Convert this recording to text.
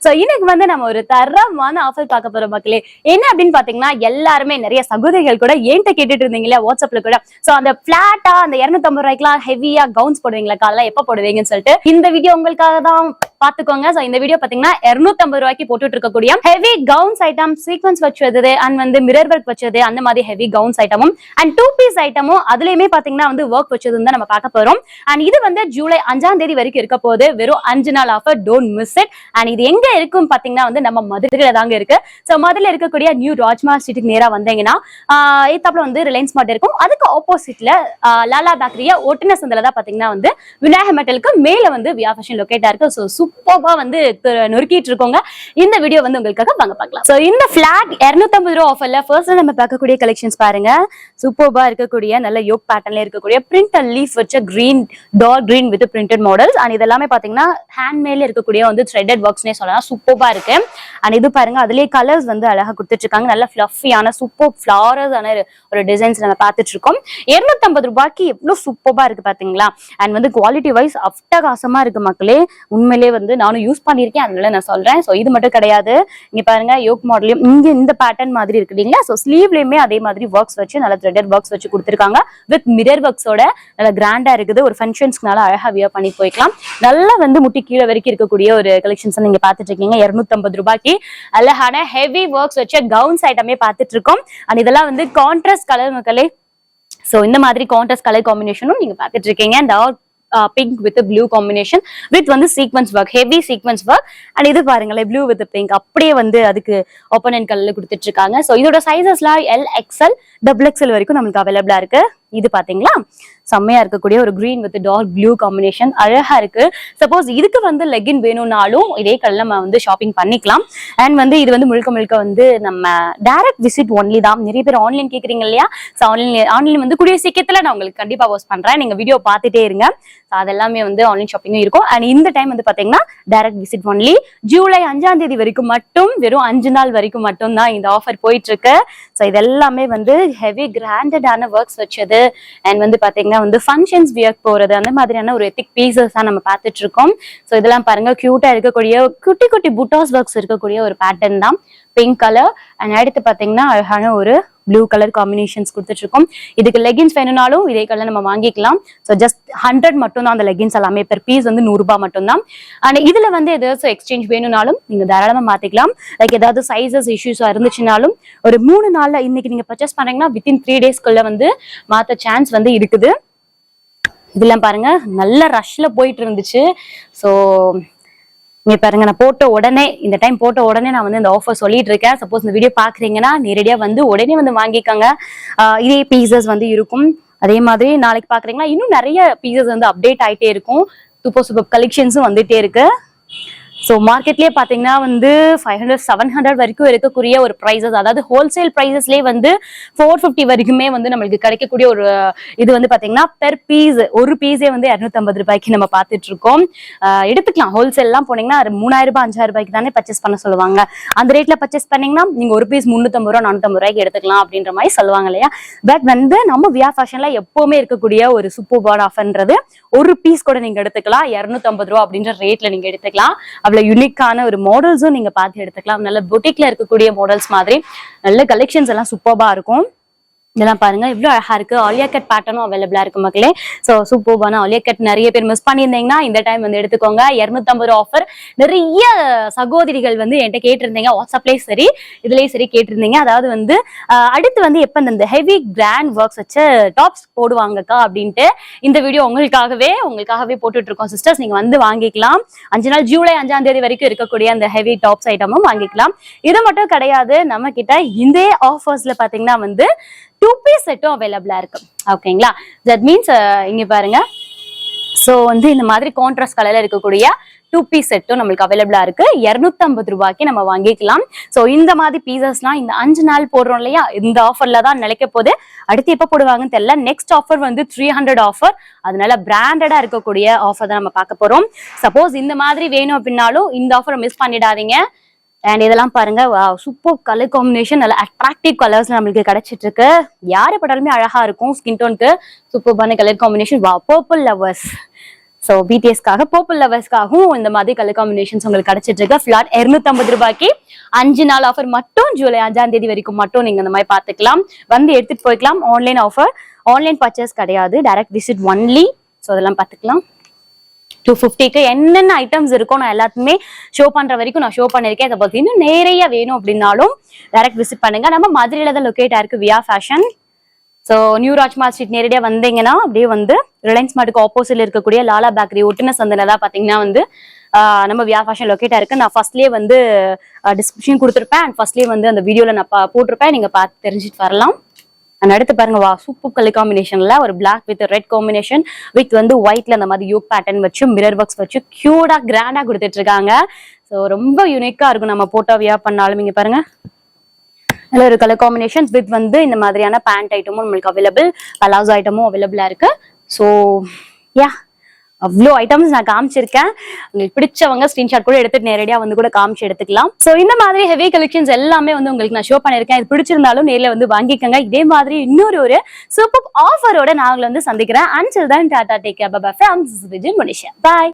So இன்னைக்கு வந்து நம்ம ஒரு தரமான ஆஃபர் பார்க்க போறோம் மக்களே. என்ன அப்படின்னு பாத்தீங்கன்னா, எல்லாருமே நிறைய சகோதரிகள் கூட என்கிட்ட கேட்டுட்டு இருந்தீங்களா வாட்ஸ்அப்ல கூட. சோ அந்த பிளாட்டா அந்த 250 ரூபாய்க்குலாம் ஹெவியா கவுன்ஸ் போடுவீங்களா, காலைல எப்ப போடுவீங்கன்னு சொல்லிட்டு இந்த வீடியோ உங்களுக்காக தான் பாத்துக்கோங்க. சோ இந்த வீடியோ பாத்தீங்கன்னா 250 ரூபாய்க்கு போட்டுட்டு இருக்கக்கூடிய ஹெவி கவுன்ஸ் ஐட்டம், சீக்வன்ஸ் வச்சது அண்ட் வந்து மிரர் ஒர்க் வச்சது, அந்த மாதிரி ஹெவி கவுன்ஸ் ஐட்டமும் அண்ட் 2 பீஸ் ஐட்டமும் அதுலயுமே பாத்தீங்கன்னா வந்து ஒர்க் வச்சதுன்னு தான் நம்ம பார்க்க போறோம். அண்ட் இது வந்து ஜூலை 5ஆம் தேதி வரைக்கும் இருக்க போது. வெறும் 5 நாள் offer, don't miss it. And இது எங்க இருக்கும் பாத்தீங்கன்னா வந்து நம்ம மதுரையில தாங்க இருக்கு. சோ மதுரையில இருக்கக்கூடிய நியூ ராஜ்மா ஸ்ட்ரீட்டுக்கு நேரா வந்தீங்கன்னா ஏத்தாப்புல வந்து ரிலையன்ஸ் மார்ட் இருக்கும். அதுக்கு ஆப்போசிட்ல லாலா பேக்கரிய ஒட்டுன சந்தில தான் பாத்தீங்கன்னா வந்து விநாயகர் மெட்டலுக்கு மேல வந்து வியா ஃபேஷன் லொகேட்டா இருக்கு. சோ சூப்பரா வந்து நொறுக்கிட்டு இருக்கோங்க. இந்த வீடியோ வந்து உங்களுக்காக வாங்க பார்க்கலாம். சோ இந்த பிளாட் 250 ரூபாய் ஆஃபர்ல ஃபர்ஸ்ட் நம்ம பார்க்கக்கூடிய கலெக்ஷன்ஸ் பாருங்க. சூப்பரா இருக்கக்கூடிய நல்ல யோக் பேட்டர்ன்ல இருக்கக்கூடிய பிரிண்ட் அண்ட் லீஃப் வச்ச green, dark green with printed models. And இதெல்லாமே பாத்தீங்கன்னா ஹேண்ட் மேல இருக்கக்கூடிய வந்து த்ரெட்டட் ஒர்க்ஸ்னே சொல்லலாம். சூப்பரா இருக்கு. அண்ட் இது பாருங்க, அதுலயே கலர்ஸ் வந்து அழகா கொடுத்துட்டு இருக்காங்க. நல்ல ஃபிளஃபியான சூப்பர் ஃபிளாரஸ் ஆன ஒரு டிசைன்ஸ் நம்ம பார்த்துட்டு இருக்கோம். 250 ரூபாய்க்கு எவ்வளவு சூப்பரா இருக்கு பாத்தீங்களா. அண்ட் வந்து குவாலிட்டி வைஸ் அட்டகாசமா இருக்கு மக்களே. உண்மையிலேயே வந்து நானும் யூஸ் பண்ணிருக்கேன், அதனால நான் சொல்றேன். சோ இது மட்டும் கிடையாது, இங்க பாருங்க யோக் மாடலையும் இங்க இந்த பேட்டர்ன் மாதிரி இருக்கு இல்லைங்களா. சோ ஸ்லீவ்லயுமே அதே மாதிரி ஒர்க்ஸ் வச்சு நல்ல த்ரெட்டட் ஒர்க்ஸ் வச்சு கொடுத்துருக்காங்க. வித் மிரர் ஒர்க்ஸோட நல்ல கிராண்டா இருக்குது. ஒரு ஃபங்க்ஷன்ஸ்னால அழகா வியர் பண்ணி போய்க்கலாம். நல்லா வந்து முட்டி கீழே வரைக்கும் இருக்கக்கூடிய ஒரு கலெக்ஷன்ஸ் நீங்க பாத்துட்டு இருக்கீங்க. 250 ரூபாய்க்கு அழகான ஹெவி ஒர்க்ஸ் வச்ச கவுன்ஸ் ஐட்டமே பாத்துட்டு இருக்கோம். அண்ட் இதெல்லாம் வந்து கான்ட்ராஸ்ட் கலர் மக்களே. சோ இந்த மாதிரி கான்ட்ராஸ்ட் கலர் காம்பினேஷனும் நீங்க பாத்துட்டு இருக்கீங்க. Dark pink with blue combination with வந்து sequence work, heavy sequence work. And இது பாருங்களேன், ப்ளூ வித் பிங்க் அப்படியே வந்து அதுக்கு ஓப்பன் கலர்ல கொடுத்துட்டு இருக்காங்க. சோ இதோட சைசஸ்லாம் எல், எக்ஸ்எல், XXL வரைக்கும் நம்மளுக்கு அவைலபிளா இருக்கு. இது பாத்தீங்களா செம்மையா இருக்கக்கூடிய ஒரு green with dark blue combination அழகா இருக்கு. சப்போஸ் இதுக்கு வந்து லெகின் வேணும்னாலும் இதே கலர்ல நம்ம வந்து ஷாப்பிங் பண்ணிக்கலாம். அண்ட் வந்து இது வந்து முழுக்க முழுக்க வந்து நம்ம டைரக்ட் விசிட் ஒன்லி தான். நிறைய பேர் ஆன்லைன் கேக்குறீங்க இல்லையா. ஆன்லைன் வந்து கூடிய சீக்கிரத்துல நான் உங்களுக்கு கண்டிப்பா போஸ்ட் பண்றேன். நீங்க வீடியோ பார்த்துட்டே இருங்க. அதெல்லாமே வந்து ஆன்லைன் ஷாப்பிங்கும் இருக்கும். அண்ட் இந்த டைம் வந்து பாத்தீங்கன்னா டைரக்ட் விசிட் ஒன்லி. ஜூலை 5ஆம் தேதி வரைக்கும் மட்டும், வெறும் 5 நாள் வரைக்கும் மட்டும் தான் இந்த ஆஃபர் போயிட்டு இருக்கு. ஸோ இதெல்லாமே வந்து ஹெவி கிராண்டடான ஒர்க்ஸ் வச்சது. அண்ட் வந்து பாத்தீங்கன்னா வந்து ஃபங்க்ஷன்ஸ் வியர் போறது, அந்த மாதிரியான ஒரு எத்திக் பீசஸ் தான் நம்ம பார்த்துட்டு இருக்கோம். ஸோ இதெல்லாம் பாருங்க, கியூட்டா இருக்கக்கூடிய குட்டி குட்டி புட்டாஸ் ஒர்க்ஸ் இருக்கக்கூடிய ஒரு பேட்டர்ன் தான், பிங்க் கலர். அண்ட் அடுத்து பாத்தீங்கன்னா அழகான ஒரு ப்ளூ கலர் காம்பினேஷன்ஸ் கொடுத்துட்டு இருக்கோம். இதுக்கு லெகின்ஸ் வேணும்னாலும் இதே கலர் நம்ம வாங்கிக்கலாம். ஸோ ஜஸ்ட் 100 மட்டும் தான் அந்த லெகின்ஸ் எல்லாமே. பெர் பீஸ் வந்து 100 ரூபாய் மட்டும் தான். அண்ட் இதுல வந்து ஏதாச்சும் எக்ஸ்சேஞ்ச் வேணும்னாலும் நீங்க தாராளமா மாத்திக்கலாம். லைக் ஏதாவது சைசஸ் இஷ்யூஸா இருந்துச்சுனாலும் ஒரு 3 நாள்ல, இன்னைக்கு நீங்க பர்ச்சேஸ் பண்றீங்கன்னா வித்தின் 3 டேஸ்க்குள்ள வந்து மாத்த சான்ஸ் வந்து இருக்குது. இதெல்லாம் பாருங்க நல்ல ரஷ்ல போயிட்டு இருந்துச்சு. ஸோ இங்க பாருங்க, நான் போட்ட உடனே, இந்த டைம் போட்ட உடனே நான் வந்து இந்த ஆஃபர் சொல்லிட்டு இருக்கேன். சப்போஸ் இந்த வீடியோ பாக்குறீங்கன்னா நேரடியா வந்து உடனே வந்து வாங்கிக்கோங்க. இதே பீசஸ் வந்து இருக்கும். அதே மாதிரி நாளைக்கு பாக்குறீங்கன்னா இன்னும் நிறைய பீசஸ் வந்து அப்டேட் ஆயிட்டே இருக்கும். சூப்பர் கலெக்ஷன்ஸும் வந்துட்டே இருக்கு. ஸோ மார்க்கெட்லயே பாத்தீங்கன்னா வந்து 500, 700 வரைக்கும் இருக்கக்கூடிய ஒரு ப்ரைஸஸ், அதாவது ஹோல்சேல் ப்ரைஸஸ்லேயே வந்து 450 வரைக்குமே வந்து நம்மளுக்கு கிடைக்கக்கூடிய ஒரு இது வந்து பாத்தீங்கன்னா பெர் பீஸ், ஒரு பீஸே வந்து 250 ரூபாய்க்கு நம்ம பார்த்துட்டு இருக்கோம். எடுத்துக்கலாம். ஹோல்சேல்லாம் போனீங்கன்னா 3000 ரூபாய் 5000 ரூபாய்க்கு தானே பர்ச்சேஸ் பண்ண சொல்லுவாங்க. அந்த ரேட்ல பர்ச்சேஸ் பண்ணீங்கன்னா நீங்க ஒரு பீஸ் 350 ரூபா 450 ரூபாய்க்கு எடுத்துக்கலாம் அப்படின்ற மாதிரி சொல்லுவாங்க இல்லையா. பட் வந்து நம்ம வியா ஃபேஷன்ல எப்பவுமே இருக்கக்கூடிய ஒரு சூப்பர் ஆஃபர்ன்றது, ஒரு பீஸ் கூட நீங்க எடுத்துக்கலாம். 250 ரூபா அப்படின்ற ரேட்ல நீங்க எடுத்துக்கலாம். அவ்வளவு யூனிக்கான ஒரு மாடல்ஸும் நீங்க பார்த்து எடுத்துக்கலாம். நல்ல பொட்டிக்ல இருக்கக்கூடிய மாடல்ஸ் மாதிரி நல்ல கலெக்ஷன்ஸ் எல்லாம் சூப்பரா இருக்கும். இதெல்லாம் பாருங்க இவ்வளவு அழகா இருக்கு. ஆலியா கட் பேட்டர்னும் அவைலபிளா இருக்கு மக்களே. சோ சூப்பர்பான ஆலியா கட் நிறைய பேர் மிஸ் பண்ணியிருந்தீங்கன்னா இந்த டைம் வந்து எடுத்துக்கோங்க. 250 ஆஃபர். நிறைய சகோதரிகள் வந்து என்கிட்ட கேட்டிருந்தீங்க, வாட்ஸ்அப்லயே சரி இதுலயும் சரி கேட்டிருந்தீங்க. அதாவது வந்து அடுத்து வந்து எப்ப இந்த ஹெவி கிராண்ட் ஒர்க்ஸ் வச்ச டாப்ஸ் போடுவாங்கக்கா அப்படின்ட்டு இந்த வீடியோ உங்களுக்காகவே போட்டுட்டு இருக்கோம் சிஸ்டர்ஸ். நீங்க வந்து வாங்கிக்கலாம். 5 நாள் ஜூலை 5ஆம் தேதி வரைக்கும் இருக்கக்கூடிய அந்த ஹெவி டாப்ஸ் ஐட்டமும் வாங்கிக்கலாம். இது மட்டும் கிடையாது, நம்ம கிட்ட இந்த ஆஃபர்ஸ்ல பாத்தீங்கன்னா வந்து 2 பீஸ் செட்டும் அவைலபிளா இருக்கு. ஓகேங்களா. தட் மீன்ஸ் இங்க பாருங்க. சோ வந்து இந்த மாதிரி கான்ட்ராஸ்ட் கலர்ல இருக்கக்கூடிய 2 பீஸ் செட்டும் நம்மளுக்கு அவைலபிளா இருக்கு. 250 ரூபாய்க்கு நம்ம வாங்கிக்கலாம். சோ இந்த மாதிரி பீசஸ்லாம் இந்த 5 நாள் போடுறோம் இல்லையா, இந்த ஆஃபர்ல தான் நிலைக்க போகுது. அடுத்து எப்ப போடுவாங்கன்னு தெரியல. நெக்ஸ்ட் ஆஃபர் வந்து 300 ஆஃபர். அதனால பிராண்டடா இருக்கக்கூடிய ஆஃபர் தான் நம்ம பார்க்க போறோம். சப்போஸ் இந்த மாதிரி வேணும் அப்படின்னாலும் இந்த ஆஃபரை மிஸ் பண்ணிடாதீங்க. அண்ட் இதெல்லாம் பாருங்க, சூப்பர் கலர் காம்பினேஷன், நல்ல அட்ராக்டிவ் கலர்ஸ் நம்மளுக்கு கிடைச்சிட்டு இருக்கு. யாரு பட்டாலுமே அழகா இருக்கும். ஸ்கின் டோனுக்கு சூப்பர்பான colour combination. Purple lovers so பிடிஎஸ்க்காக பர்பிள் லவர்ஸ்க்காகவும் இந்த மாதிரி கலர் காம்பினேஷன்ஸ் உங்களுக்கு கிடைச்சிட்டு இருக்கு. ஃபிளாட் 250 ரூபாய்க்கு 5 நாள் ஆஃபர் மட்டும், ஜூலை 5ஆம் தேதி வரைக்கும் மட்டும் நீங்க இந்த மாதிரி பாத்துக்கலாம், வந்து எடுத்துட்டு போய்க்கலாம். ஆன்லைன் ஆஃபர், ஆன்லைன் பர்ச்சேஸ் கிடையாது, டைரக்ட் விசிட் ஒன்லி. ஸோ அதெல்லாம் பாத்துக்கலாம். 250க்கு என்னென்ன ஐட்டம்ஸ் இருக்கும் நான் எல்லாத்துமே ஷோ பண்ற வரைக்கும் நான் ஷோ பண்ணிருக்கேன். இதை பத்தி இன்னும் நிறைய வேணும் அப்படின்னாலும் டைரக்ட் விசிட் பண்ணுங்க. நம்ம மதுரையில தான் லொக்கேட் ஆயிருக்கு வியா ஃபேஷன். ஸோ நியூ ராஜ்மால் ஸ்ட்ரீட் நேரடியா வந்தீங்கன்னா அப்படியே வந்து ரிலையன்ஸ் மார்ட்டுக்கு ஆப்போசிட்ல இருக்கக்கூடிய லாலா பேக்கரி ஒட்டுன சந்தில தான் பாத்தீங்கன்னா வந்து நம்ம வியா ஃபேஷன் லொக்கேட் ஆயிருக்கு. நான் ஃபர்ஸ்ட்லயே வந்து டிஸ்கிரிப்ஷன் கொடுத்துருப்பேன் அண்ட் ஃபர்ஸ்ட்லயே வந்து அந்த வீடியோல நான் போட்டிருப்பேன், நீங்க பார்த்து தெரிஞ்சுட்டு வரலாம். அண்ட் அடுத்து பாருங்க, வா சூப்பர் கலர் காம்பினேஷன்ல ஒரு black with red combination with வந்து ஒயிட்ல அந்த மாதிரி யூக் பேட்டர்ன் வச்சு மிரர் ஒர்க்ஸ் வச்சு கியூட்டா கிராண்டா கொடுத்துட்டு இருக்காங்க. ஸோ ரொம்ப யூனிக்கா இருக்கும் நம்ம போட்டோ வியா பண்ணாலும். இங்க பாருங்க, நல்ல ஒரு கலர் காம்பினேஷன் வித் வந்து இந்த மாதிரியான பேண்ட் ஐட்டமும் நம்மளுக்கு அவைலபிள், பலாசோ ஐட்டமும் அவைலபிளா இருக்கு. ஸோ யா, அவ்வளோ ஐட்டம்ஸ் நான் காமிச்சிருக்கேன். உங்களுக்கு பிடிச்சவங்க ஸ்கிரீன்ஷாட் கூட எடுத்துட்டு நேரடியா வந்து கூட காமிச்சு எடுத்துக்கலாம். ஸோ இந்த மாதிரி ஹெவி கலெக்ஷன்ஸ் எல்லாமே வந்து உங்களுக்கு நான் ஷோ பண்ணிருக்கேன். இது பிடிச்சிருந்தாலும் நேரில் வந்து வாங்கிக்கோங்க. இதே மாதிரி இன்னொரு சூப்பர் ஆஃபரோட நான் உங்களை வந்து சந்திக்கிறேன். Until then, tata, take care, bye bye from Vijay Manisha. Bye.